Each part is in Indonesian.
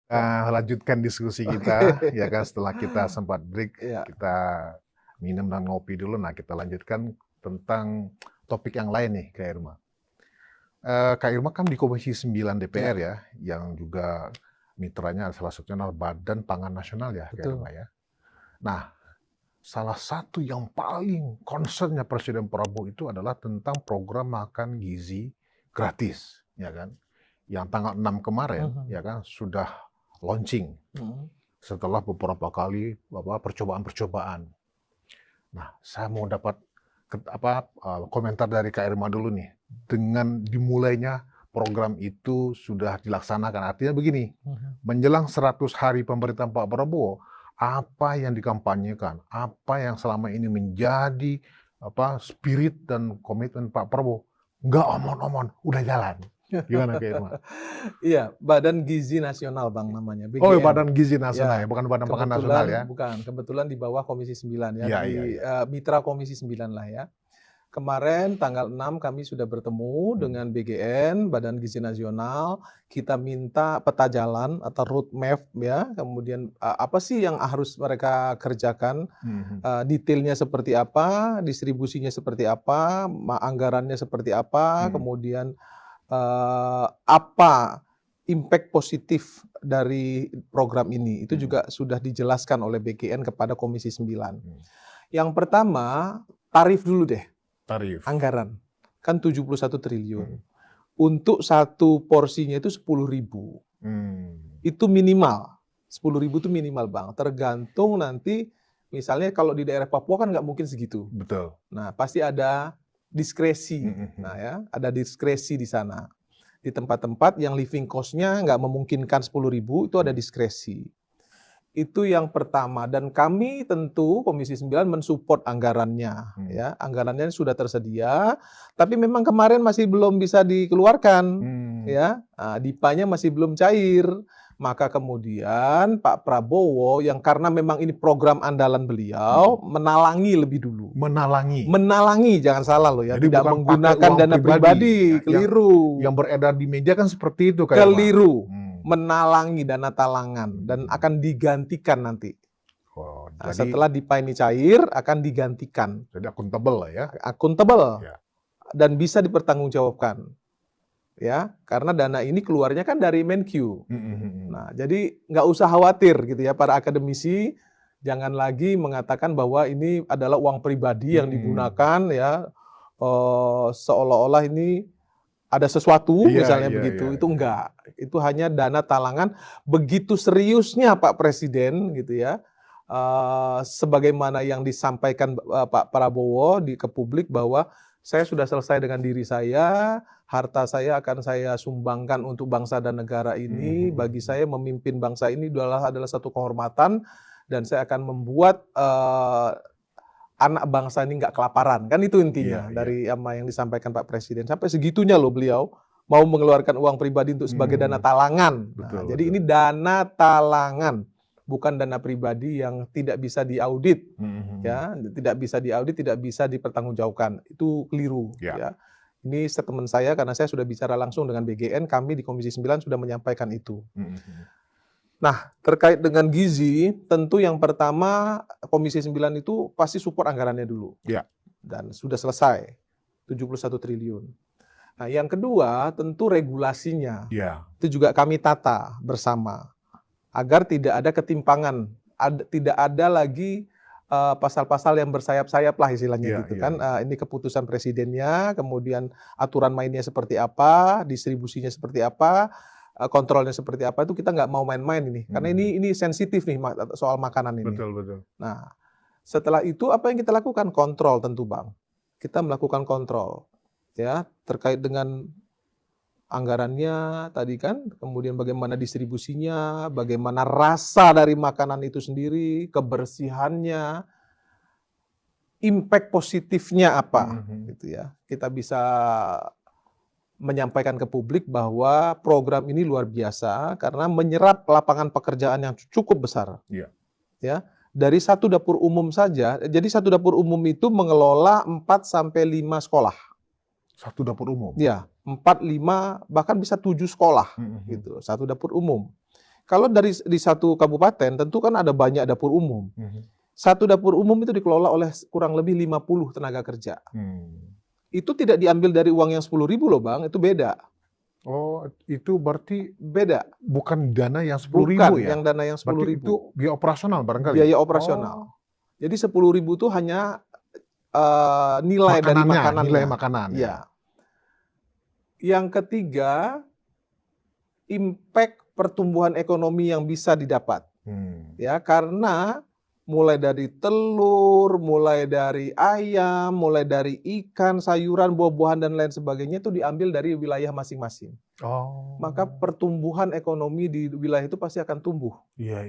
Lanjutkan diskusi kita, ya kan, setelah kita sempat break, Iya, kita minum dan ngopi dulu. Nah, kita lanjutkan tentang topik yang lain nih, Kak Irma. Kak Irma kan di Komisi 9 iya, DPR ya, yang juga mitranya salah satunya adalah Badan Pangan Nasional ya, Kak betul. Irma ya. Nah, salah satu yang paling concernnya Presiden Prabowo itu adalah tentang program makan gizi gratis, ya kan? Yang tanggal 6 kemarin, Mhm, ya kan, sudah launching mhm. setelah beberapa kali percobaan-percobaan. Nah, saya mau dapat komentar dari Kak Irma dulu nih. Dengan dimulainya program itu sudah dilaksanakan. Artinya begini, Mhm. menjelang 100 hari pemerintahan Pak Prabowo, apa yang dikampanyekan, apa yang selama ini menjadi spirit dan komitmen Pak Prabowo, nggak omong-omong, udah jalan. Gimana Kak Irma? Iya, Badan Gizi Nasional Bang namanya, Oh, BGN. Badan Gizi Nasional Ya, ya, bukan Badan Pangan Nasional ya? kebetulan di bawah Komisi 9 ya, Iya, iya, iya. mitra Komisi 9 lah ya. Kemarin tanggal 6 kami sudah bertemu Hmm. dengan BGN, Badan Gizi Nasional, kita minta peta jalan atau road map ya, kemudian, apa sih yang harus mereka kerjakan, Mhm. detailnya seperti apa, distribusinya seperti apa, anggarannya seperti apa, Mhm. kemudian apa impact positif dari program ini, itu Mhm. juga sudah dijelaskan oleh BGN kepada Komisi 9. Mhm. Yang pertama, tarif dulu deh, Tarif. anggaran. Kan 71 triliun. Mhm. Untuk satu porsinya itu 10.000. Mmm. Itu minimal. 10.000 itu minimal, Bang. Tergantung nanti misalnya kalau di daerah Papua kan nggak mungkin segitu. Betul. Nah, pasti ada diskresi. Mhm. Nah Mhm. ya, ada diskresi di sana. Di tempat-tempat yang living cost-nya nggak memungkinkan 10.000 itu ada Mhm. diskresi. Itu yang pertama dan kami tentu Komisi 9 mensupport anggarannya Mhm. ya. Anggarannya sudah tersedia, tapi memang kemarin masih belum bisa dikeluarkan Mmm. ya. Dipanya masih belum cair. Maka kemudian Pak Prabowo yang karena memang ini program andalan beliau, Mhm. menalangi lebih dulu. Menalangi. Menalangi, jangan salah loh ya, Jadi tidak bukan pakai menggunakan uang dana pribadi, pribadi, ya, yang keliru. beredar di media kan seperti itu Kak Irma. Keliru, Mmm. menalangi dana talangan dan Mhm. akan digantikan nanti. Oh, Setelah DIPA ini cair akan digantikan, jadi akuntabel lah ya? akuntabel Ya. dan bisa dipertanggungjawabkan. Ya, karena dana ini keluarnya kan dari Menq. Mhm. Mhm. Nah, jadi nggak usah khawatir gitu ya para akademisi, jangan lagi mengatakan bahwa ini adalah uang pribadi yang Mhm. digunakan ya, seolah-olah ini ada sesuatu Iya, misalnya iya, iya, begitu, itu iya. enggak. Itu hanya dana talangan, begitu seriusnya Pak Presiden gitu ya, sebagaimana yang disampaikan, Pak Prabowo ke publik bahwa, "Saya sudah selesai dengan diri saya, harta saya akan saya sumbangkan untuk bangsa dan negara Mhm. ini, bagi Mhm. saya memimpin bangsa ini adalah satu kehormatan, dan saya akan membuat, anak bangsa ini nggak kelaparan." Kan itu Iya, intinya iya. dari apa yang disampaikan Pak Presiden. Sampai segitunya loh beliau mau mengeluarkan uang pribadi untuk sebagai dana Mmm. talangan. Nah, Betul, jadi betul. ini dana talangan, bukan dana pribadi yang tidak bisa diaudit, Mhm. Mhm. ya, tidak bisa diaudit, tidak bisa dipertanggungjawabkan. Itu keliru, Ya. ya. Ini statement saya karena saya sudah bicara langsung dengan BGN, kami di Komisi 9 sudah menyampaikan itu. Mhm. Mhm. Nah, terkait dengan gizi, tentu yang pertama Komisi 9 itu pasti support anggarannya dulu. Ya. Dan sudah selesai, 71 triliun. Nah, yang kedua tentu regulasinya, Ya. itu juga kami tata bersama, agar tidak ada ketimpangan, tidak ada lagi, pasal-pasal yang bersayap-sayap lah istilahnya Iya, gitu iya, kan, iya. ini keputusan presidennya, kemudian aturan mainnya seperti apa, distribusinya seperti apa, kontrolnya seperti apa, itu kita nggak mau main-main ini, karena Mhm. ini sensitif nih soal makanan ini. Betul, betul. Nah, setelah itu apa yang kita lakukan? Kontrol tentu Bang. Kita melakukan kontrol, ya, terkait dengan anggarannya tadi kan, kemudian bagaimana distribusinya, bagaimana rasa dari makanan itu sendiri, kebersihannya, impact positifnya Mhm. apa, Mhm. gitu ya. Kita bisa menyampaikan ke publik bahwa program ini luar biasa karena menyerap lapangan pekerjaan yang cukup besar. Iya. Ya, dari satu dapur umum saja, jadi satu dapur umum itu mengelola 4 sampai 5 sekolah. Satu dapur umum? Ya, 4, 5, bahkan bisa 7 sekolah Mhm. Mhm. gitu, satu dapur umum. Kalau di satu kabupaten tentu kan ada banyak dapur umum. Satu dapur umum itu dikelola oleh kurang lebih 50 tenaga kerja. Itu tidak diambil dari uang yang 10.000 loh Bang, itu beda. Oh, itu berarti Beda. bukan dana yang 10.000 Bukan ya? yang dana yang 10.000. Berarti itu biaya operasional barangkali? Biaya operasional. Jadi 10.000 itu hanya nilai dari makanannya. Nilai makanan. Ya. Yang ketiga, impact pertumbuhan ekonomi yang bisa didapat. Ya, karena mulai dari telur, mulai dari ayam, mulai dari ikan, sayuran, buah-buahan dan lain sebagainya itu diambil dari wilayah masing-masing. Maka pertumbuhan ekonomi di wilayah itu pasti akan tumbuh. Iya.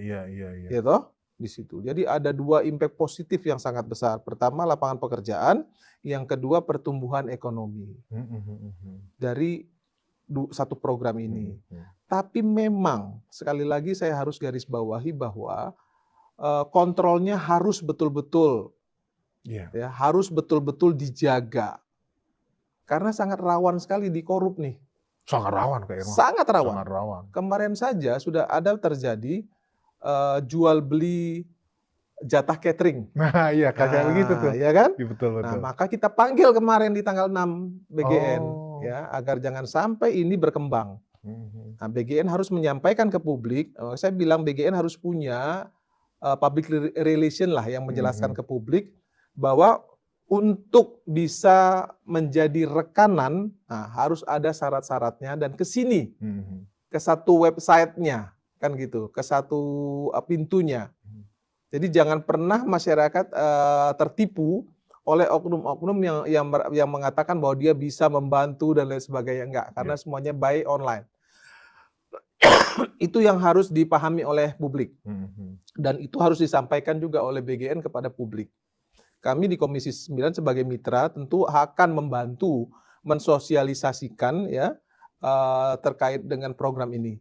Ya toh? Di situ. Jadi ada dua impact positif yang sangat besar. Pertama lapangan pekerjaan, yang kedua pertumbuhan ekonomi dari satu program ini. Tapi memang sekali lagi saya harus garis bawahi bahwa kontrolnya harus betul-betul, ya harus betul-betul dijaga. Karena sangat rawan sekali dikorup nih. Sangat rawan Kak Irma. Sangat rawan. Sangat rawan. Kemarin saja sudah ada terjadi jual beli jatah catering. Nah, iya kayak begitu tuh. Ya kan? Ya, betul. Nah, maka kita panggil kemarin di tanggal 6 BGN ya, agar jangan sampai ini berkembang. Nah, BGN harus menyampaikan ke publik, saya bilang BGN harus punya public relation lah yang menjelaskan ke publik bahwa untuk bisa menjadi rekanan, nah, harus ada syarat-syaratnya dan ke sini, ke satu websitenya, kan gitu, ke satu pintunya. Jadi jangan pernah masyarakat tertipu oleh oknum-oknum yang mengatakan bahwa dia bisa membantu dan lain sebagainya. Enggak, karena semuanya by online. Itu yang harus dipahami oleh publik. Dan itu harus disampaikan juga oleh BGN kepada publik. Kami di Komisi 9 sebagai mitra tentu akan membantu mensosialisasikan ya terkait dengan program ini.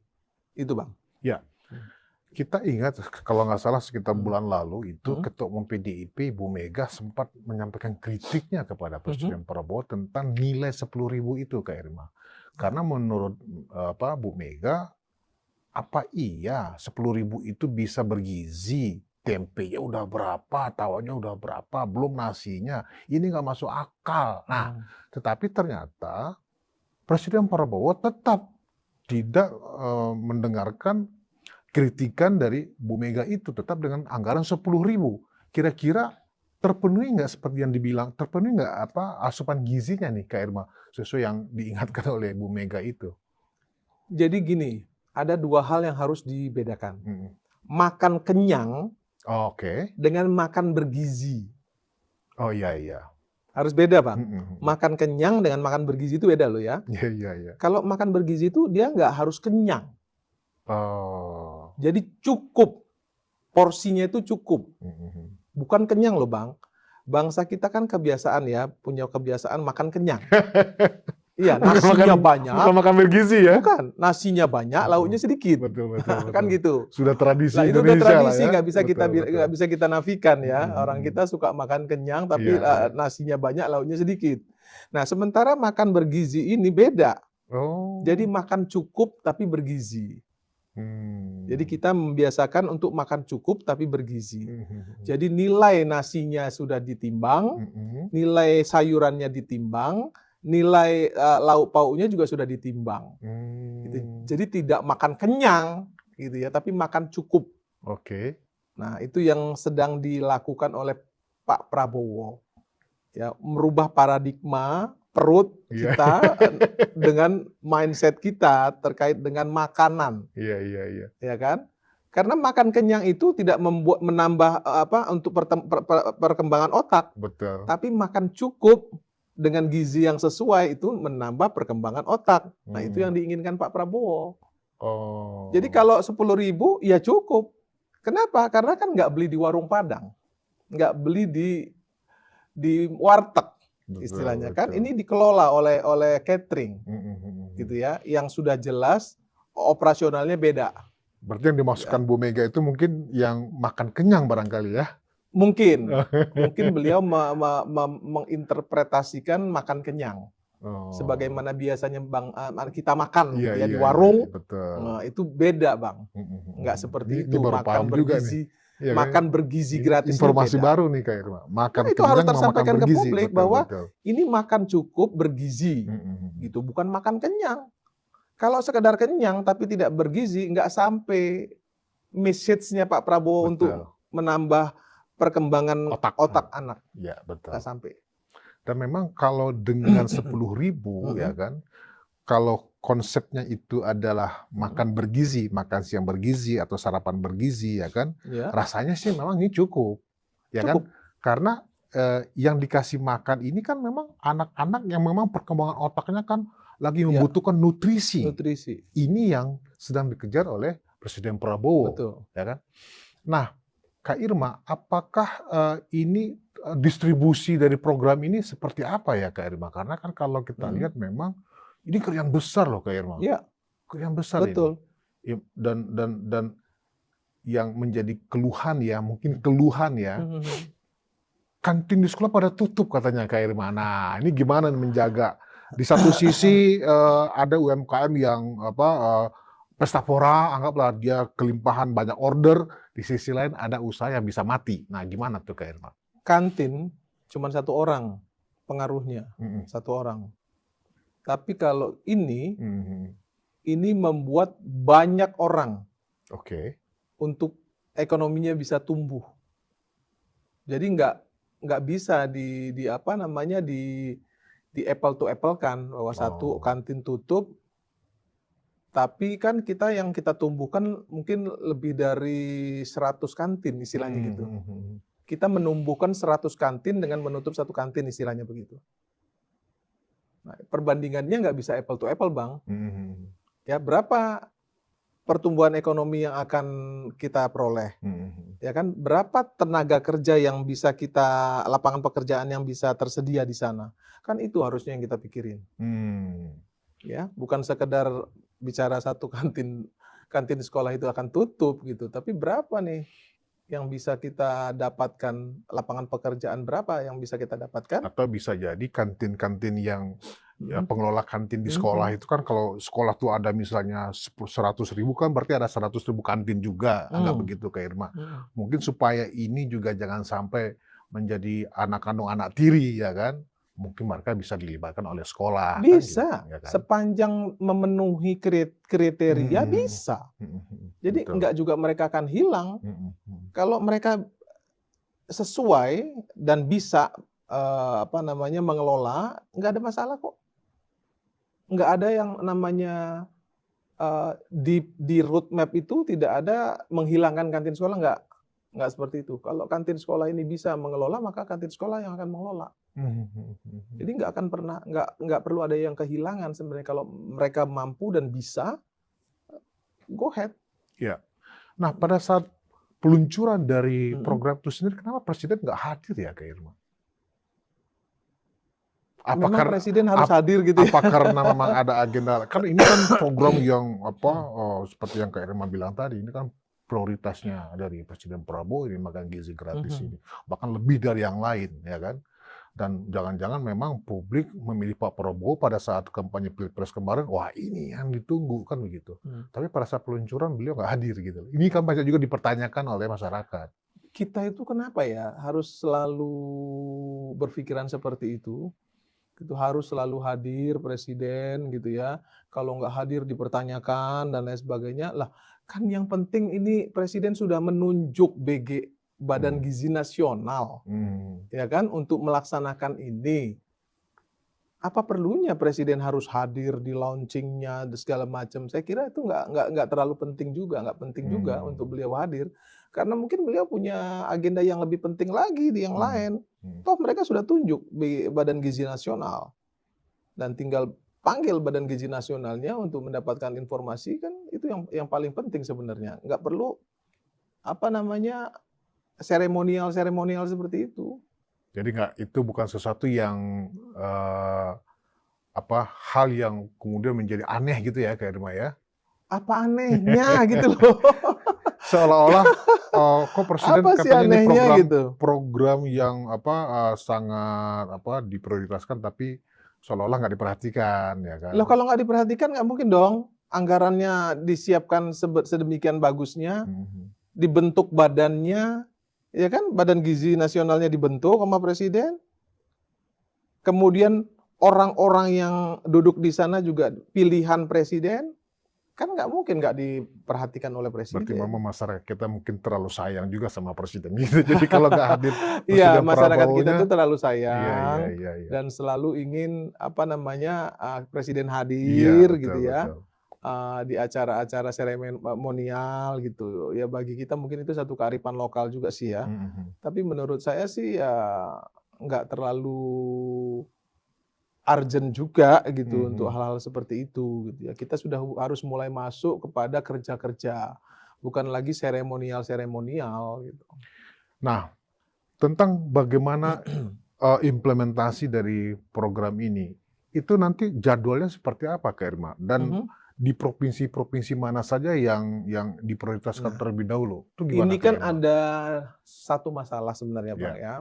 Itu Bang. Ya. Kita ingat kalau nggak salah sekitar bulan lalu itu Ketua Umum PDIP Bu Mega sempat menyampaikan kritiknya kepada Presiden Prabowo tentang nilai 10.000 itu Kak Irma. Karena menurut Bu Mega, apa iya 10.000 itu bisa bergizi? Tempenya udah berapa, tawannya udah berapa, belum nasinya. Ini nggak masuk akal. Nah, tetapi ternyata Presiden Prabowo tetap tidak mendengarkan kritikan dari Bu Mega itu, tetap dengan anggaran 10.000. Kira-kira terpenuhi nggak seperti yang dibilang, terpenuhi nggak asupan gizinya nih Kak Irma, sesuai yang diingatkan oleh Bu Mega itu? Jadi gini, ada dua hal yang harus dibedakan. Makan kenyang dengan makan bergizi. Oh iya. Harus beda Bang. Makan kenyang dengan makan bergizi itu beda loh ya. Iya. Kalau makan bergizi itu dia nggak harus kenyang. Jadi cukup, porsinya itu cukup. Bukan kenyang loh Bang. Bangsa kita kan kebiasaan ya, punya kebiasaan makan kenyang. Iya, nasinya banyak. Bukan makan bergizi ya? Bukan, nasinya banyak, lauknya sedikit. Betul. Kan gitu. Sudah tradisi Itu Indonesia udah tradisi, lah ya. nggak bisa kita nafikan ya. Orang kita suka makan kenyang, tapi nasinya banyak, lauknya sedikit. Nah, sementara makan bergizi ini beda. Jadi makan cukup tapi bergizi. Jadi kita membiasakan untuk makan cukup tapi bergizi. Jadi nilai nasinya sudah ditimbang, nilai sayurannya ditimbang, nilai lauk pauknya juga sudah ditimbang. Gitu. Jadi tidak makan kenyang, gitu ya, tapi makan cukup. Nah itu yang sedang dilakukan oleh Pak Prabowo, ya, merubah paradigma perut kita dengan mindset kita terkait dengan makanan. Iya. Ya kan? Karena makan kenyang itu tidak menambah untuk perkembangan otak. Betul. Tapi makan cukup dengan gizi yang sesuai itu menambah perkembangan otak. Nah, itu yang diinginkan Pak Prabowo. Jadi kalau 10.000 ya cukup. Kenapa? Karena kan nggak beli di warung Padang. Nggak beli di warteg. Istilahnya kan ini dikelola oleh catering gitu ya, yang sudah jelas operasionalnya beda. Berarti yang dimaksudkan Bu Mega itu mungkin yang makan kenyang barangkali ya? Mungkin beliau menginterpretasikan makan kenyang. Oh. Sebagaimana biasanya Bang kita makan Iya, gitu ya di iya, warung. iya, betul. Nah, itu beda Bang. Nggak Ini seperti ini itu. baru paham juga nih. Iya kan? Makan bergizi Ini gratis ini informasi beda. baru nih Kak Irma. Makan Nah, itu harus kenyang sama makan tersampaikan ke bergizi, publik betul, bahwa betul. ini makan cukup bergizi, gitu. Bukan makan kenyang. Kalau sekedar kenyang tapi tidak bergizi, nggak sampai message-nya Pak Prabowo untuk Betul. menambah perkembangan otak anak. Ya, betul. Nggak sampai. Dan memang kalau dengan 10.000 ya kan, kalau konsepnya itu adalah makan bergizi, makan siang bergizi atau sarapan bergizi ya kan, Ya, rasanya sih memang ini cukup, ya kan? cukup. Karena yang dikasih makan ini kan memang anak-anak yang memang perkembangan otaknya kan lagi Ya, membutuhkan nutrisi. nutrisi. Ini yang sedang dikejar oleh Presiden Prabowo, Betul. ya kan? Nah, Kak Irma, apakah ini distribusi dari program ini seperti apa ya Kak Irma? Karena kan kalau kita lihat memang ini kerjaan besar loh Kak Irma. Ya, Kerjaan besar betul. ini. Dan yang menjadi keluhan ya, mungkin keluhan ya, kantin di sekolah pada tutup katanya Kak Irma. Nah, ini gimana menjaga? Di satu sisi ada UMKM yang pesta pora, anggaplah dia kelimpahan banyak order. Di sisi lain ada usaha yang bisa mati. Nah, gimana tuh Kak Irma? Kantin cuma satu orang pengaruhnya, satu orang. Tapi kalau ini membuat banyak orang untuk ekonominya bisa tumbuh. Jadi nggak bisa di apple to apple kan bahwa satu kantin tutup, tapi kan yang kita tumbuhkan mungkin lebih dari 100 kantin istilahnya gitu. Kita menumbuhkan 100 kantin dengan menutup satu kantin istilahnya begitu. Nah, perbandingannya nggak bisa apple to apple Bang. Ya, berapa pertumbuhan ekonomi yang akan kita peroleh? Ya kan, berapa tenaga kerja yang bisa lapangan pekerjaan yang bisa tersedia di sana? Kan itu harusnya yang kita pikirin. Ya, bukan sekedar bicara satu kantin sekolah itu akan tutup gitu, tapi berapa nih yang bisa kita dapatkan, lapangan pekerjaan berapa yang bisa kita dapatkan? Atau bisa jadi kantin-kantin yang pengelola kantin di sekolah itu kan kalau sekolah tuh ada misalnya 100.000 kan berarti ada 100.000 kantin juga, anggap begitu Kak Irma. Mungkin supaya ini juga jangan sampai menjadi anak kandung anak tiri ya kan, mungkin mereka bisa dilibatkan oleh sekolah. Bisa, kan, gitu, ya kan? sepanjang memenuhi kriteria bisa. Jadi enggak juga mereka akan hilang. Kalau mereka sesuai dan bisa mengelola, nggak ada masalah kok. Nggak ada yang namanya di roadmap itu tidak ada menghilangkan kantin sekolah, nggak seperti itu. Kalau kantin sekolah ini bisa mengelola, maka kantin sekolah yang akan mengelola. Jadi nggak perlu ada yang kehilangan sebenarnya. Kalau mereka mampu dan bisa, go ahead. Ya. Nah, pada saat peluncuran dari program itu sendiri, kenapa Presiden nggak hadir ya, Kak Irma? Memang Presiden harus hadir gitu ya? Apa karena memang ada agenda? Kan ini kan program yang seperti yang Kak Irma bilang tadi, ini kan prioritasnya dari Presiden Prabowo ini makan gizi gratis ini, bahkan lebih dari yang lain, ya kan? Dan jangan-jangan memang publik memilih Pak Prabowo pada saat kampanye Pilpres kemarin, wah ini yang ditunggu kan begitu. Tapi pada saat peluncuran beliau nggak hadir gitu. Ini kan banyak juga dipertanyakan oleh masyarakat. Kita itu kenapa ya harus selalu berpikiran seperti itu? Itu harus selalu hadir Presiden gitu ya. Kalau nggak hadir dipertanyakan dan lain sebagainya. Lah kan yang penting ini Presiden sudah menunjuk Badan Gizi Nasional, ya kan, untuk melaksanakan ini. Apa perlunya Presiden harus hadir di launchingnya segala macam? Saya kira itu nggak terlalu penting juga, nggak penting juga untuk beliau hadir, karena mungkin beliau punya agenda yang lebih penting lagi di yang lain. Toh mereka sudah tunjuk Badan Gizi Nasional, dan tinggal panggil Badan Gizi Nasionalnya untuk mendapatkan informasi, kan itu yang paling penting sebenarnya. Nggak perlu seremonial seperti itu. Jadi itu bukan sesuatu yang hal yang kemudian menjadi aneh gitu ya, Kak Irma ya? Apa anehnya gitu loh? Seolah-olah kok Presiden katanya ini gitu? program yang sangat diprioritaskan, tapi seolah-olah nggak diperhatikan, ya kan? Loh kalau nggak diperhatikan nggak mungkin dong anggarannya disiapkan sedemikian bagusnya, Mhm. dibentuk badannya, ya kan? Badan Gizi Nasionalnya dibentuk sama presiden. Kemudian orang-orang yang duduk di sana juga pilihan presiden, kan nggak mungkin nggak diperhatikan oleh Berarti presiden. memang masyarakat kita mungkin terlalu sayang juga sama presiden gitu. Jadi kalau nggak hadir Iya, Presiden masyarakat kita Prabowo-nya, tuh terlalu iya, iya, sayang iya, iya. dan selalu ingin apa namanya presiden Iya, hadir betul, gitu ya betul. di acara-acara seremonial gitu. Ya bagi kita mungkin itu satu kearifan lokal juga sih ya. Mhm. Tapi menurut saya sih ya nggak terlalu urgent juga gitu untuk Mhm. hal-hal seperti itu gitu ya. Kita sudah harus mulai masuk kepada kerja-kerja, bukan lagi seremonial-seremonial gitu. Nah, tentang bagaimana, implementasi dari program ini, itu nanti jadwalnya seperti apa Kak Irma? Dan Mhm. di provinsi-provinsi mana saja yang diprioritaskan Nah, terlebih dahulu? Itu ini gimana Kak kan Irma? ada satu masalah sebenarnya Bang Ya. ya,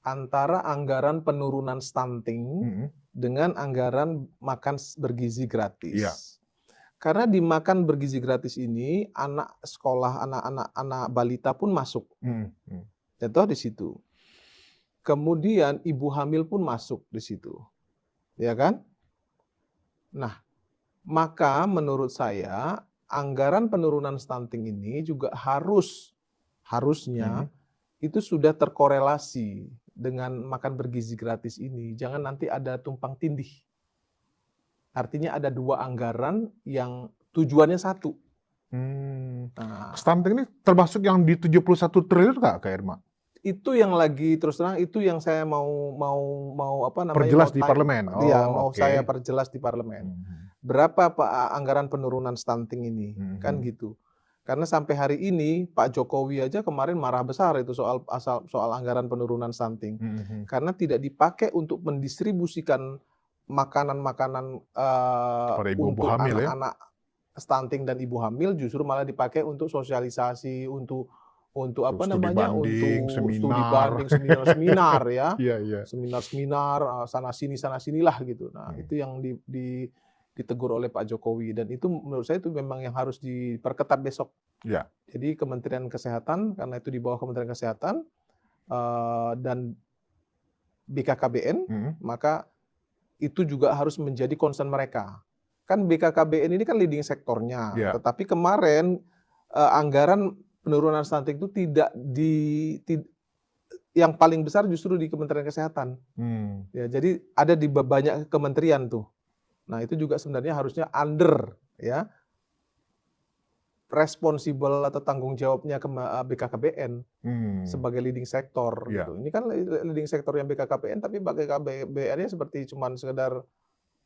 antara anggaran penurunan stunting Mhm. dengan anggaran makan bergizi Iya. gratis. Karena di makan bergizi gratis ini anak sekolah, anak balita pun masuk, Mhm, mhm. contoh di situ. Kemudian ibu hamil pun masuk di situ, ya kan? Nah, maka menurut saya anggaran penurunan stunting ini juga harusnya Mhm. itu sudah terkorelasi dengan makan bergizi gratis ini. Jangan nanti ada tumpang tindih. Artinya ada dua anggaran yang tujuannya satu. Nah, Stunting ini termasuk yang di 71 triliun nggak Kak Irma? itu yang lagi terus terang itu yang saya mau mau mau apa namanya Perjelas mau di parlemen? ya Oh, mau saya oke. perjelas di parlemen. Mhm, Berapa anggaran penurunan stunting ini? Kan mhm, gitu. Karena sampai hari ini Pak Jokowi aja kemarin marah besar itu soal anggaran penurunan stunting. mhm. Karena tidak dipakai untuk mendistribusikan makanan-makanan Kepada ibu-ibu untuk hamil ya? anak-anak stunting dan ibu hamil, justru malah dipakai untuk sosialisasi, untuk Tuh apa studi namanya, banding, untuk studi seminar. banding, seminar-seminar ya, Iya, iya. seminar-seminar, sana sinilah gitu. Nah, Mhm. itu yang ditegur oleh Pak Jokowi dan itu menurut saya itu memang yang harus diperketat besok. Iya. Jadi Kementerian Kesehatan, karena itu di bawah Kementerian Kesehatan, dan BKKBN, Mhm. maka itu juga harus menjadi concern mereka. Kan BKKBN ini kan leading sektornya, Iya. tetapi kemarin, anggaran penurunan stunting itu tidak yang paling besar justru di Kementerian Kesehatan. Mmm. Ya, jadi ada di banyak kementerian tuh. Nah, itu juga sebenarnya harusnya under ya, responsibel atau tanggung jawabnya BKKBN Mmm. sebagai leading sektor Iya. gitu. Ini kan leading sektor yang BKKBN, tapi BKKBN-nya seperti cuman sekedar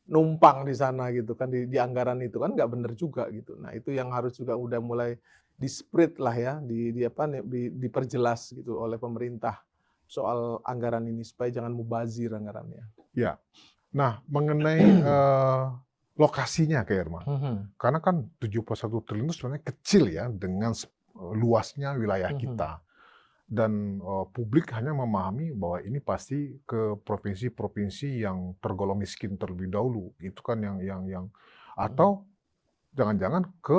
numpang di sana gitu kan, di anggaran itu kan nggak bener juga gitu. Nah, itu yang harus juga udah mulai di-spread lah ya, di apa, diperjelas gitu oleh pemerintah soal anggaran ini supaya jangan mubazir anggarannya. Iya. Nah, mengenai, lokasinya Kak Irma, Mhm, karena kan 71 triliun itu sebenarnya kecil ya dengan luasnya wilayah mhm, kita. Dan, publik hanya memahami bahwa ini pasti ke provinsi-provinsi yang tergolong miskin terlebih dahulu, itu kan yang mhm. atau jangan-jangan ke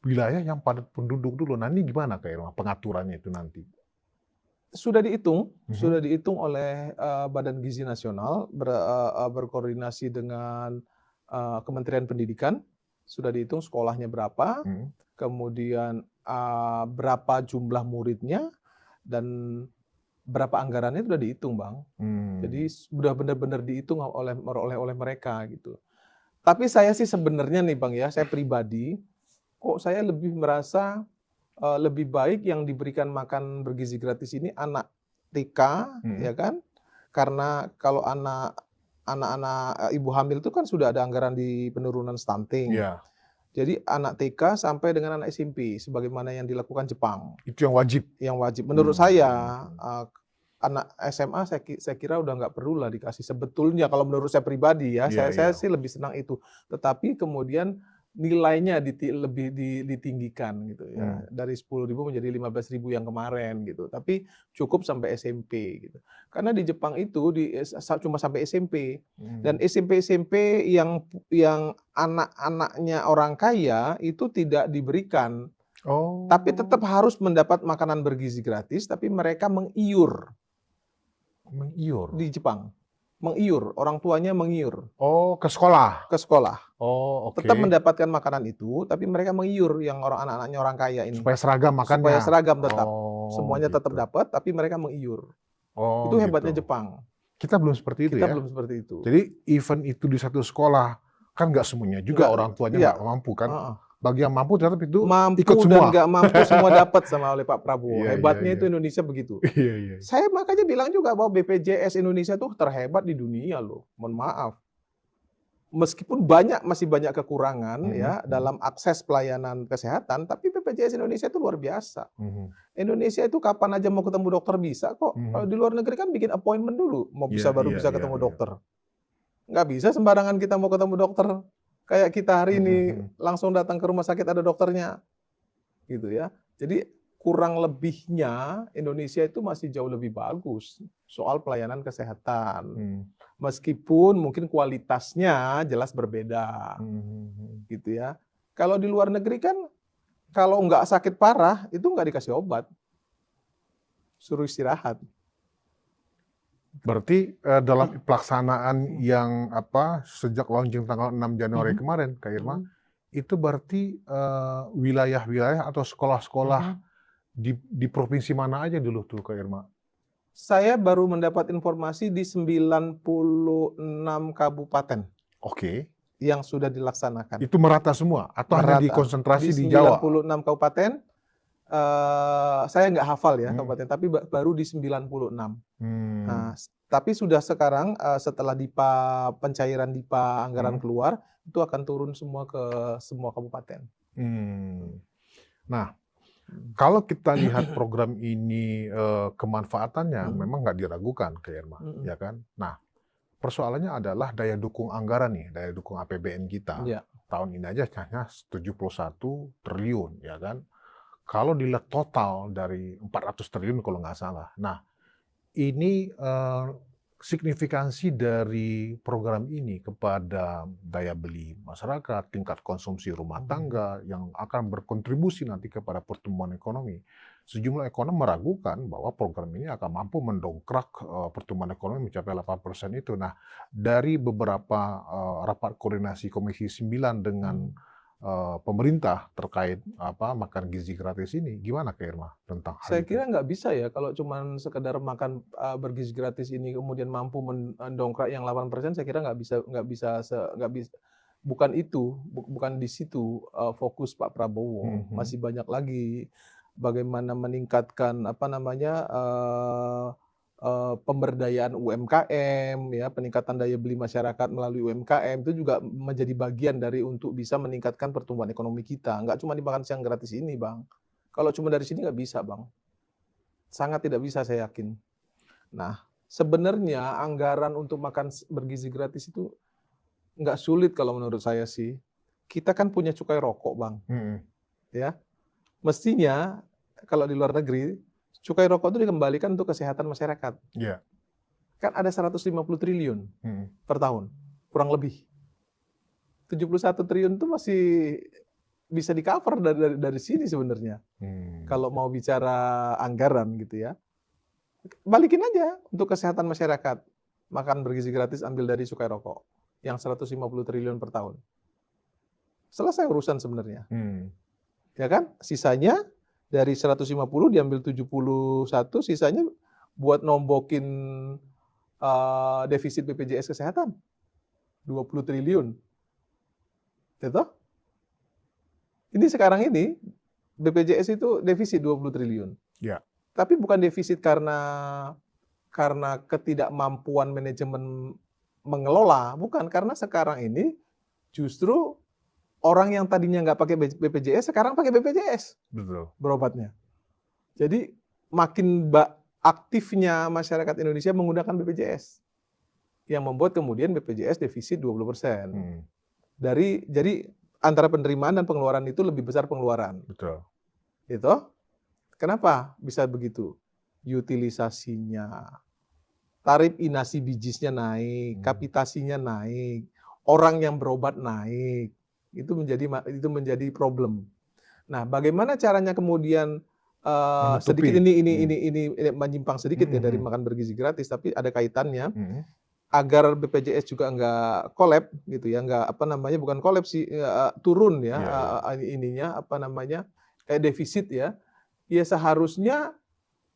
wilayah yang padat penduduk dulu. Nah, ini gimana Kak Irma pengaturannya itu nanti? Sudah Mhm, dihitung oleh, Badan Gizi Nasional berkoordinasi dengan, Kementerian Pendidikan, sudah dihitung sekolahnya berapa, mhm, kemudian, berapa jumlah muridnya, dan berapa anggarannya sudah dihitung, Bang. mmm, Jadi sudah benar-benar dihitung oleh mereka gitu. Tapi saya sih sebenarnya nih, Bang, ya, saya pribadi, kok saya lebih merasa, lebih baik yang diberikan makan bergizi gratis ini anak TK, mhm, ya kan. Karena kalau anak-anak, ibu hamil itu kan sudah ada anggaran di penurunan stunting. iya, Jadi anak TK sampai dengan anak SMP sebagaimana yang dilakukan Jepang, itu yang wajib? yang wajib. Menurut saya, Mhm, anak SMA saya kira udah nggak perlulah dikasih sebetulnya kalau menurut saya pribadi ya, iya, saya iya, sih lebih senang itu. Tetapi kemudian nilainya lebih ditinggikan gitu ya. Hmm. Dari 10.000 menjadi 15.000 yang kemarin gitu. Tapi cukup sampai SMP gitu. Karena di Jepang itu cuma sampai SMP. Dan SMP yang anak-anaknya orang kaya itu tidak diberikan. Oh. Tapi tetap harus mendapat makanan bergizi gratis, tapi mereka mengiur Mengiur. di Jepang. Mengiur, orang tuanya mengiur Oh, ke sekolah. ke sekolah. Oh, oke. Tetap mendapatkan makanan itu, tapi mereka mengiur yang anak-anaknya orang kaya ini. Supaya seragam makannya. Supaya seragam tetap. Oh, Semuanya tetap gitu. dapat, tapi mereka mengiur. Oh, Itu hebatnya gitu. Jepang. Kita belum seperti itu Kita ya. belum seperti itu. Jadi event itu di satu sekolah, kan nggak semuanya juga Nggak, orang tuanya iya. nggak mampu kan. Heeh. Bagi yang mampu tetap itu Mampu ikut dan semua. nggak mampu semua dapat sama oleh Pak Prabowo. Iya, Hebatnya iya, itu iya. Indonesia begitu. Iya, iya. Saya makanya bilang juga bahwa BPJS Indonesia tuh terhebat di dunia loh. Mohon maaf. Meskipun masih banyak kekurangan ya dalam akses pelayanan kesehatan, tapi BPJS Indonesia itu luar biasa. Indonesia itu kapan aja mau ketemu dokter bisa kok. Kalau di luar negeri kan bikin appointment dulu, Iya, baru iya, bisa iya, ketemu iya. dokter. Nggak bisa sembarangan kita mau ketemu dokter. Kayak kita hari ini langsung datang ke rumah sakit ada dokternya, gitu ya. Jadi kurang lebihnya Indonesia itu masih jauh lebih bagus soal pelayanan kesehatan. Meskipun mungkin kualitasnya jelas berbeda, gitu ya. Kalau di luar negeri kan, kalau nggak sakit parah itu nggak dikasih obat, suruh istirahat. Berarti dalam pelaksanaan yang sejak launching tanggal 6 Januari kemarin, Kak Irma, itu berarti wilayah-wilayah atau sekolah-sekolah di provinsi mana aja dulu tuh, Kak Irma? Saya baru mendapat informasi di 96 kabupaten. Oke. Yang sudah dilaksanakan. Itu merata semua atau hanya dikonsentrasi di Jawa? 96 kabupaten. Saya nggak hafal ya kabupaten, tapi baru di 96. Nah, tapi sudah sekarang setelah pencairan DIPA anggaran keluar, itu akan turun semua ke semua kabupaten. Nah, kalau kita lihat program ini kemanfaatannya memang nggak diragukan, Kak Irma, ya kan? Nah, persoalannya adalah daya dukung anggaran nih, daya dukung APBN kita. Ya. Tahun ini aja hanya 71 triliun, ya kan? Kalau dilihat total dari 400 triliun kalau nggak salah. Nah, ini signifikansi dari program ini kepada daya beli masyarakat, tingkat konsumsi rumah tangga yang akan berkontribusi nanti kepada pertumbuhan ekonomi. Sejumlah ekonom meragukan bahwa program ini akan mampu mendongkrak pertumbuhan ekonomi mencapai 8% itu. Nah, dari beberapa rapat koordinasi Komisi 9 dengan pemerintah terkait makan gizi gratis ini, gimana Kak Irma tentang hal Saya itu? kira nggak bisa ya kalau cuma sekedar makan bergizi gratis ini kemudian mampu mendongkrak yang 8%. Saya kira nggak bisa. Bukan itu, bukan di situ fokus Pak Prabowo. Masih banyak lagi bagaimana meningkatkan pemberdayaan UMKM, ya, peningkatan daya beli masyarakat melalui UMKM itu juga menjadi bagian dari untuk bisa meningkatkan pertumbuhan ekonomi kita. Nggak cuma dimakan siang gratis ini, Bang. Kalau cuma dari sini nggak bisa, Bang. Sangat tidak bisa, saya yakin. Nah, sebenarnya anggaran untuk makan bergizi gratis itu nggak sulit kalau menurut saya sih. Kita kan punya cukai rokok, Bang. Ya, mestinya kalau di luar negeri cukai rokok itu dikembalikan untuk kesehatan masyarakat. Iya. Kan ada 150 triliun per tahun, kurang lebih. 71 triliun itu masih bisa di-cover dari sini sebenarnya. Kalau mau bicara anggaran gitu ya. Balikin aja untuk kesehatan masyarakat. Makan bergizi gratis ambil dari cukai rokok. Yang 150 triliun per tahun. Selesai urusan sebenarnya. Ya kan? Sisanya dari 150 diambil 71, sisanya buat nombokin defisit BPJS Kesehatan. 20 triliun. Gitu? Ini sekarang ini BPJS itu defisit 20 triliun. Ya. Tapi bukan defisit karena ketidakmampuan manajemen mengelola, bukan, karena sekarang ini justru orang yang tadinya nggak pakai BPJS sekarang pakai BPJS. Betul. Berobatnya. Jadi makin aktifnya masyarakat Indonesia menggunakan BPJS. Yang membuat kemudian BPJS defisit 20%. Jadi antara penerimaan dan pengeluaran itu lebih besar pengeluaran. Betul. Gitu. Kenapa bisa begitu? Utilisasinya, tarif inasi bijisnya naik, kapitasinya naik, orang yang berobat naik. Itu menjadi problem. Nah, bagaimana caranya kemudian sedikit Menutupi. ini menyimpang sedikit ya dari makan bergizi gratis, tapi ada kaitannya agar BPJS juga nggak collab gitu ya, nggak bukan collab sih, turun ya ininya kayak defisit ya. Ya seharusnya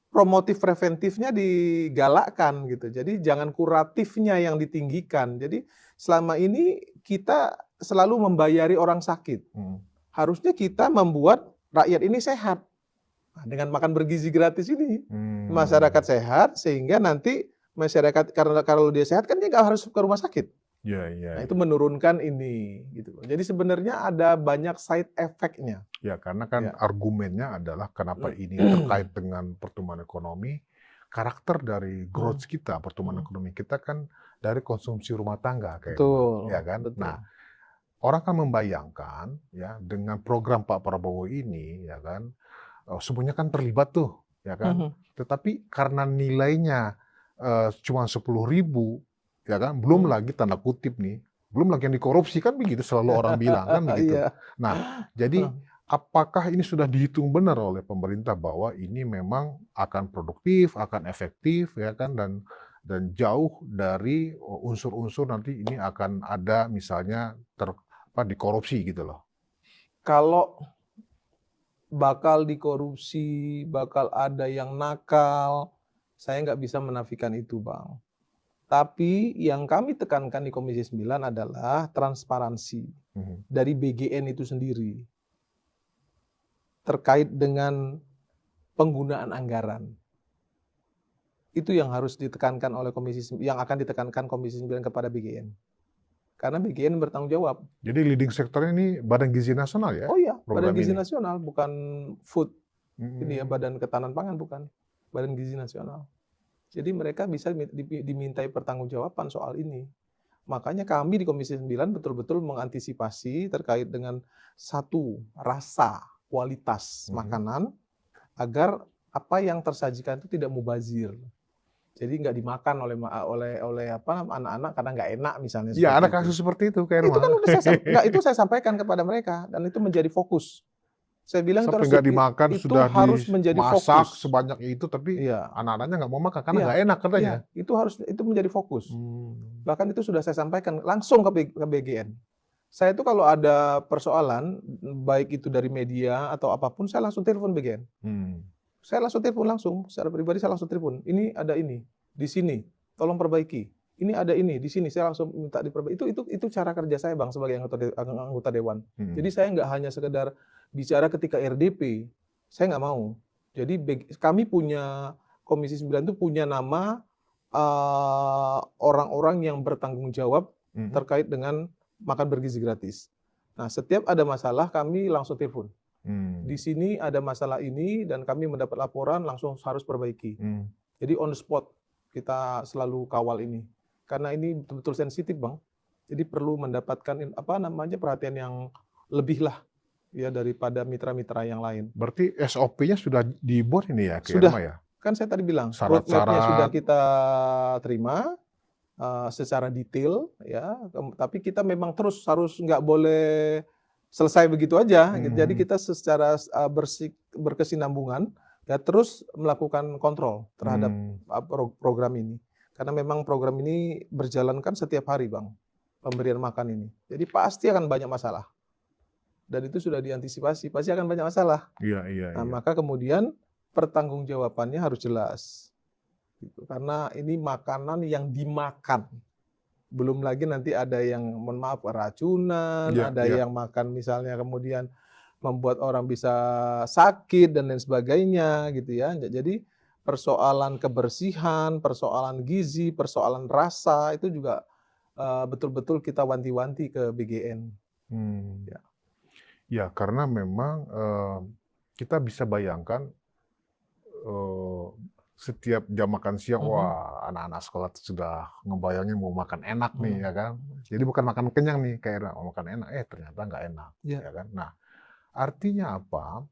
promotif preventifnya digalakkan gitu. Jadi jangan kuratifnya yang ditinggikan. Jadi selama ini kita selalu membayari orang sakit. Harusnya kita membuat rakyat ini sehat. Nah, dengan makan bergizi gratis ini, masyarakat sehat sehingga nanti masyarakat karena kalau dia sehat kan dia nggak harus ke rumah sakit. Nah, itu menurunkan ini gitu. Jadi sebenarnya ada banyak side effect-nya. Ya, karena kan argumennya adalah kenapa ini terkait dengan pertumbuhan ekonomi, karakter dari growth kita, pertumbuhan ekonomi kita kan dari konsumsi rumah tangga kayak Betul, ya kan. betul. Nah, orang kan membayangkan ya dengan program Pak Prabowo ini ya kan, semuanya kan terlibat tuh ya kan. Tetapi karena nilainya cuma 10.000 ya kan, belum lagi tanda kutip nih, belum lagi yang dikorupsi kan begitu selalu orang bilang kan begitu. Nah, jadi apakah ini sudah dihitung benar oleh pemerintah bahwa ini memang akan produktif, akan efektif ya kan, dan jauh dari unsur-unsur nanti ini akan ada misalnya dikorupsi gitu loh. Kalau bakal dikorupsi, bakal ada yang nakal, saya nggak bisa menafikan itu, Bang. Tapi yang kami tekankan di Komisi 9 adalah transparansi dari BGN itu sendiri terkait dengan penggunaan anggaran. Itu yang harus ditekankan oleh yang akan ditekankan Komisi 9 kepada BGN. Karena BGN bertanggung jawab. Jadi leading sektornya ini Badan Gizi Nasional ya? Oh iya, Badan Gizi Nasional, bukan food. Ini ya, Badan Ketahanan Pangan, bukan. Badan Gizi Nasional. Jadi mereka bisa dimintai pertanggungjawaban soal ini. Makanya kami di Komisi 9 betul-betul mengantisipasi terkait dengan satu, rasa, kualitas makanan, agar apa yang tersajikan itu tidak mubazir. Jadi nggak dimakan oleh anak-anak karena nggak enak misalnya. Iya, ada kasus seperti itu kayak itu kan udah itu saya sampaikan kepada mereka dan itu menjadi fokus. Saya bilang sampai nggak dimakan itu sudah harus menjadi dimasak fokus sebanyak itu, tapi anak-anaknya nggak mau makan karena nggak enak katanya. Itu menjadi fokus. Bahkan itu sudah saya sampaikan langsung ke BGN. Saya itu kalau ada persoalan baik itu dari media atau apapun, saya langsung telepon BGN. Saya langsung telepon secara pribadi saya langsung telepon. Ini ada ini di sini, tolong perbaiki. Ini ada ini di sini, saya langsung minta diperbaiki. Itu cara kerja saya, Bang, sebagai anggota dewan. Jadi saya nggak hanya sekedar bicara ketika RDP, saya nggak mau. Jadi kami punya Komisi 9 itu punya nama orang-orang yang bertanggung jawab terkait dengan makan bergizi gratis. Nah, setiap ada masalah kami langsung telepon. Di sini ada masalah ini dan kami mendapat laporan langsung harus perbaiki. Jadi on the spot kita selalu kawal ini. Karena ini betul-betul sensitif, Bang. Jadi perlu mendapatkan perhatian yang lebih lah ya daripada mitra-mitra yang lain. Berarti SOP-nya sudah dibuat ini ya, sudah ya? Kan saya tadi bilang roadmap-nya sudah kita terima secara detail ya, tapi kita memang terus harus nggak boleh selesai begitu aja. Jadi kita secara berkesinambungan ya terus melakukan kontrol terhadap program ini. Karena memang program ini berjalan kan setiap hari, Bang, pemberian makan ini. Jadi pasti akan banyak masalah. Dan itu sudah diantisipasi, pasti akan banyak masalah. Nah, maka kemudian pertanggungjawabannya harus jelas. Gitu. Karena ini makanan yang dimakan. Belum lagi nanti ada yang, mohon maaf, keracunan, ada yang makan misalnya kemudian membuat orang bisa sakit dan lain sebagainya gitu ya. Jadi persoalan kebersihan, persoalan gizi, persoalan rasa itu juga betul-betul kita wanti-wanti ke BGN. Ya, karena memang kita bisa bayangkan setiap jam makan siang, Mhm. wah anak-anak sekolah tuh sudah ngebayangin mau makan enak nih, Mhm. ya kan. Jadi bukan makan kenyang nih, kayak mau makan enak, ternyata nggak enak, Ya. ya kan. Nah, artinya apa?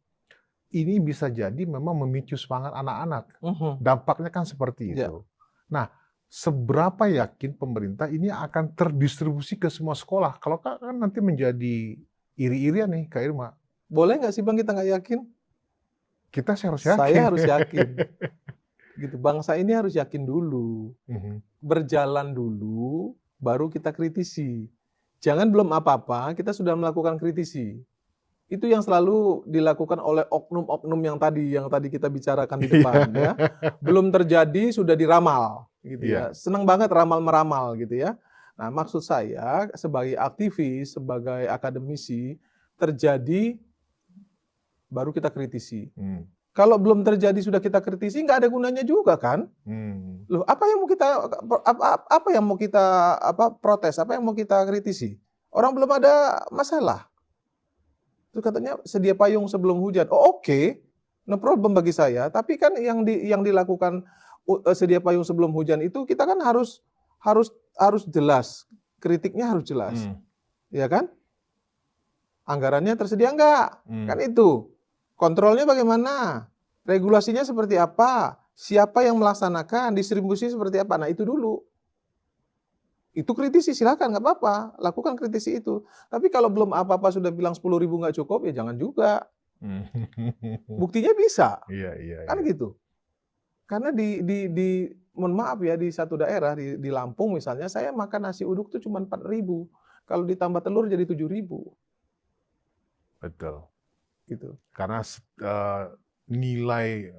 Ini bisa jadi memang memicu semangat anak-anak. Mhm. Dampaknya kan seperti Ya. itu. Nah, seberapa yakin pemerintah ini akan terdistribusi ke semua sekolah? Kalau kan nanti menjadi iri-irian nih, Kak Irma. Boleh nggak sih Bang kita nggak yakin? Kita sih harus Saya yakin. harus yakin. Gitu. Bangsa ini harus yakin dulu. Mhm. Berjalan dulu, baru kita kritisi. Jangan belum apa-apa, kita sudah melakukan kritisi. Itu yang selalu dilakukan oleh oknum-oknum yang tadi kita bicarakan di depan, ya. Belum terjadi sudah diramal, gitu Iya. ya. Senang banget ramal-meramal, gitu ya. Nah, maksud saya sebagai aktivis, sebagai akademisi, terjadi baru kita kritisi. Hmm. Kalau belum terjadi sudah kita kritisi, nggak ada gunanya juga kan? Hmm. Loh, apa yang mau kita protes? Apa yang mau kita kritisi? Orang belum ada masalah. Terus katanya sedia payung sebelum hujan. Oh, oke. No problem bagi saya. Tapi kan yang dilakukan sedia payung sebelum hujan itu kita kan harus jelas. Kritiknya harus jelas. Hmm. Ya kan? Anggarannya tersedia enggak? Hmm. Kan itu. Kontrolnya bagaimana? Regulasinya seperti apa? Siapa yang melaksanakan? Distribusi seperti apa? Nah, itu dulu. Itu kritisi, silakan, nggak apa-apa. Lakukan kritisi itu. Tapi kalau belum apa-apa sudah bilang 10.000 nggak cukup, ya jangan juga. Hmm. Buktinya bisa. Iya. Kan gitu. Karena mohon maaf ya, di satu daerah, di Lampung misalnya, saya makan nasi uduk tuh cuma 4.000. Kalau ditambah telur jadi 7.000. Betul. Gitu. Karena nilai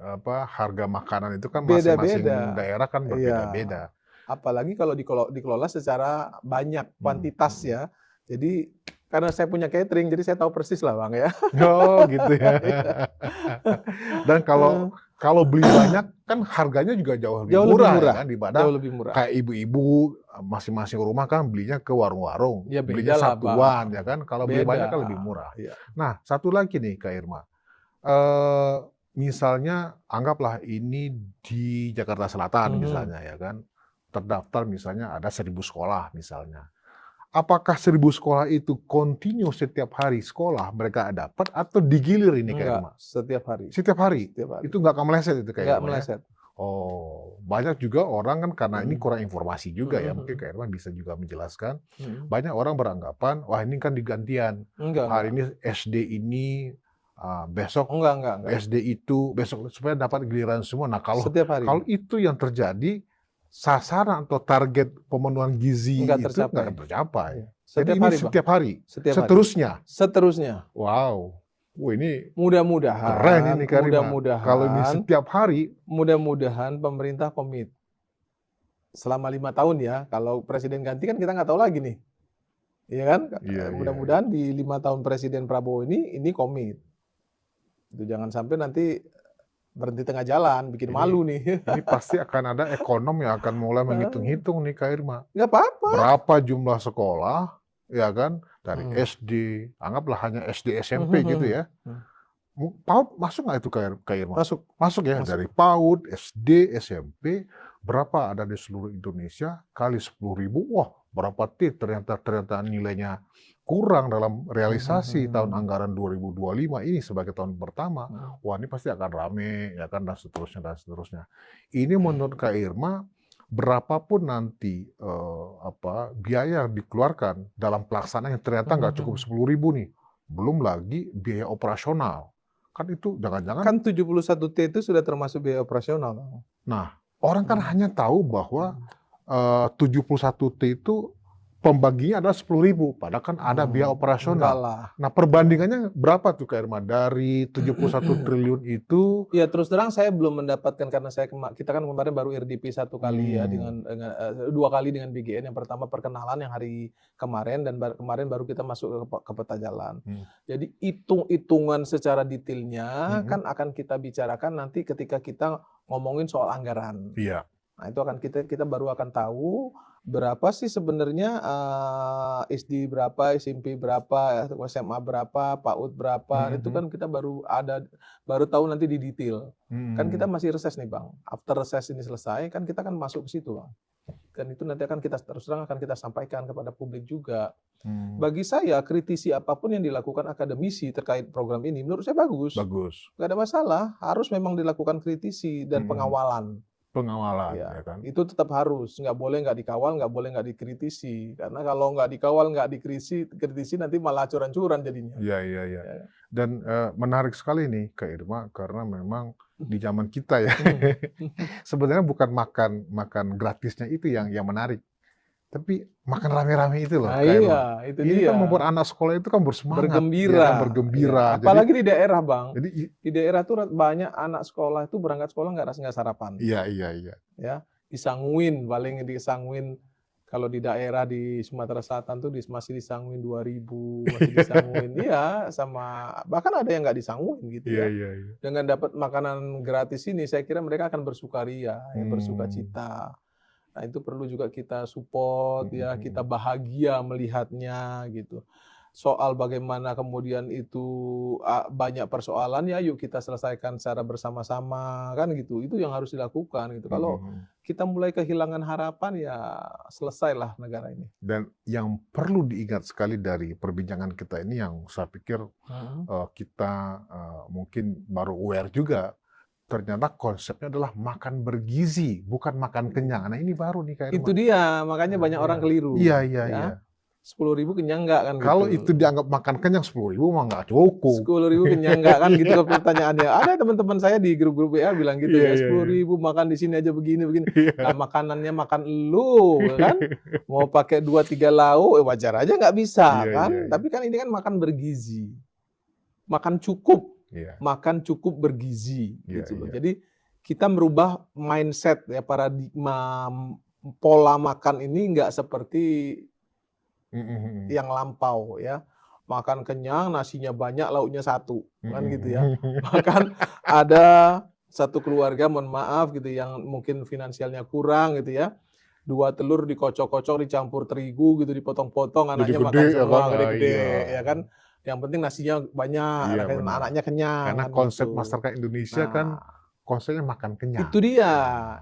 harga makanan itu kan masing-masing Beda-beda. daerah kan berbeda-beda. Apalagi kalau dikelola secara banyak, kuantitas ya. Jadi karena saya punya catering, jadi saya tahu persis lah Bang ya. Oh gitu ya. Dan kalau beli banyak kan harganya juga jauh lebih murah ya kan daripada Jauh lebih murah. kayak ibu-ibu masing-masing rumah kan belinya ke warung-warung, Ya belinya beda lah, satuan Bang. ya kan. Kalau beli banyak kan lebih murah. Nah, satu lagi nih Kak Irma. Misalnya anggaplah ini di Jakarta Selatan misalnya ya kan. Terdaftar misalnya ada 1.000 sekolah misalnya. Apakah 1.000 sekolah itu kontinu setiap hari sekolah mereka dapat atau digilir ini Kak Irma? Setiap hari. Setiap hari? Setiap hari. Itu nggak akan meleset itu Kak Irma? Nggak meleset. Ya? Oh, banyak juga orang kan karena ini kurang informasi juga ya, mungkin Kak Irma bisa juga menjelaskan. Banyak orang beranggapan, wah ini kan digantian. Hari ini SD ini, besok enggak. SD itu, besok supaya dapat giliran semua. Nah kalau itu yang terjadi, sasaran atau target pemenuhan gizi itu nggak tercapai. Jadi ini setiap hari. Seterusnya. Wow. Ini mudah-mudahan keren ini Karima. Kalau ini setiap hari, mudah-mudahan pemerintah komit. Selama 5 tahun ya. Kalau presiden ganti kan kita nggak tahu lagi nih. Iya kan? Mudah-mudahan di 5 tahun Presiden Prabowo ini komit. Itu jangan sampai nanti berhenti tengah jalan, bikin malu nih. Ini pasti akan ada ekonom yang akan mulai menghitung-hitung nih Kak Irma. Nggak apa-apa. Berapa jumlah sekolah, ya kan? Dari SD, anggaplah hanya SD, SMP gitu ya. PAUD masuk nggak itu Kak Irma? Masuk ya. Dari PAUD, SD, SMP, berapa ada di seluruh Indonesia, kali 10.000, wah berapa ternyata nilainya kurang dalam realisasi tahun anggaran 2025 ini sebagai tahun pertama. Wah ini pasti akan rame ya kan dan seterusnya. Ini menurut Kak Irma berapapun nanti biaya yang dikeluarkan dalam pelaksanaan yang ternyata nggak cukup 10.000 nih, belum lagi biaya operasional. Kan itu jangan-jangan kan 71T itu sudah termasuk biaya operasional. Nah, orang kan hanya tahu bahwa 71T itu pembaginya adalah 10.000, padahal kan ada biaya operasional. Nah, perbandingannya berapa tuh Kak Irma dari 71 triliun itu? Ya terus terang saya belum mendapatkan karena kita kan kemarin baru RDP 1 kali ya dengan 2 kali dengan BGN. Yang pertama perkenalan yang hari kemarin dan kemarin baru kita masuk ke peta jalan. Jadi hitung-hitungan secara detailnya kan akan kita bicarakan nanti ketika kita ngomongin soal anggaran. Iya. Nah, itu akan kita baru akan tahu berapa sih sebenarnya SD berapa, SMP berapa, SMA berapa, PAUD berapa. Itu kan kita baru tahu nanti di detail. Kan kita masih reses nih Bang. After reses ini selesai, kan kita kan masuk ke situ Bang. Dan itu nanti akan kita terus terang akan kita sampaikan kepada publik juga. Bagi saya, kritisi apapun yang dilakukan akademisi terkait program ini, menurut saya bagus. Bagus. Nggak ada masalah, harus memang dilakukan kritisi dan pengawalan. Pengawalan, Ya, ya kan? itu tetap harus, nggak boleh nggak dikawal, nggak boleh nggak dikritisi. Karena kalau nggak dikawal, nggak dikritisi nanti malah curan-curan jadinya. Iya, iya, iya. Ya. Dan menarik sekali nih Kak Irma, karena memang di zaman kita ya, sebenarnya bukan makan gratisnya itu yang menarik, tapi makan rame-rame itu loh, Nah Kak Irma. iya, itu Ini dia. kan membuat anak sekolah itu kan bersemangat, Bergembira. ya kan, bergembira. Ya, apalagi di daerah Bang. Jadi, Di daerah tuh banyak anak sekolah itu berangkat sekolah nggak sarapan. iya, iya, iya. Ya, disangguin, paling disangguin. Kalau di daerah di Sumatera Selatan tuh masih disangguin 2.000, masih disangguin. Iya, sama bahkan ada yang nggak disangguin gitu Iya, ya. iya, iya. Dengan dapat makanan gratis ini, saya kira mereka akan bersukaria, bersuka cita. Nah, itu perlu juga kita support ya, kita bahagia melihatnya gitu. Soal bagaimana kemudian itu banyak persoalan ya, yuk kita selesaikan secara bersama-sama kan gitu. Itu yang harus dilakukan gitu. Kalau kita mulai kehilangan harapan ya selesailah negara ini. Dan yang perlu diingat sekali dari perbincangan kita ini yang saya pikir kita mungkin baru aware juga, ternyata konsepnya adalah makan bergizi, bukan makan kenyang. Nah ini baru nih Kak Irma. Itu dia, makanya banyak orang keliru. Iya, iya, ya. iya. 10.000 kenyang nggak kan Kalau gitu. itu dianggap makan kenyang 10.000 mah nggak cukup. 10.000 kenyang nggak kan gitu pertanyaannya. Ada teman-teman saya di grup-grup WA bilang gitu ya, 10.000 makan di sini aja begini. Nah, makanannya makan lu kan. Mau pakai 2-3 lauk wajar aja nggak bisa kan. Tapi kan ini kan makan bergizi. Makan cukup. Makan cukup bergizi gitu loh. Jadi kita merubah mindset ya, paradigma pola makan ini nggak seperti yang lampau ya, makan kenyang nasinya banyak lauknya satu kan gitu ya. Bahkan ada satu keluarga mohon maaf gitu yang mungkin finansialnya kurang gitu ya, 2 telur dikocok-kocok dicampur terigu gitu dipotong-potong, anaknya makan semua gede-gede ya kan. Yang penting nasinya banyak, anaknya kenyang. Karena kan konsep gitu. masyarakat Indonesia kan konsepnya makan kenyang. Itu dia,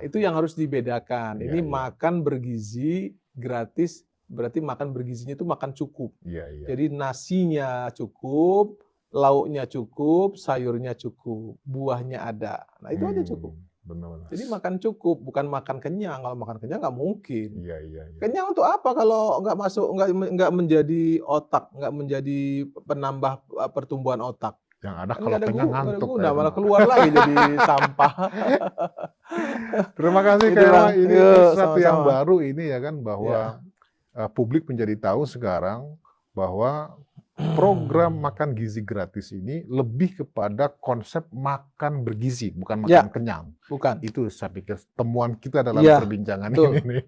itu yang harus dibedakan. Ini makan bergizi gratis, berarti makan bergizinya itu makan cukup. Jadi nasinya cukup, lauknya cukup, sayurnya cukup, buahnya ada. Nah itu aja cukup. Benar. Jadi makan cukup, bukan makan kenyang. Kalau makan kenyang nggak mungkin. Iya. Kenyang untuk apa kalau nggak masuk, nggak menjadi otak, nggak menjadi penambah pertumbuhan otak. Yang ada kalau kenyang ngantuk. Udah malah keluar lagi jadi sampah. Terima kasih Kak Irma. Ini sesuatu yang baru ini ya kan, bahwa publik menjadi tahu sekarang bahwa program makan gizi gratis ini lebih kepada konsep makan bergizi, bukan makan kenyang. Bukan. Itu saya pikir temuan kita dalam perbincangan ini.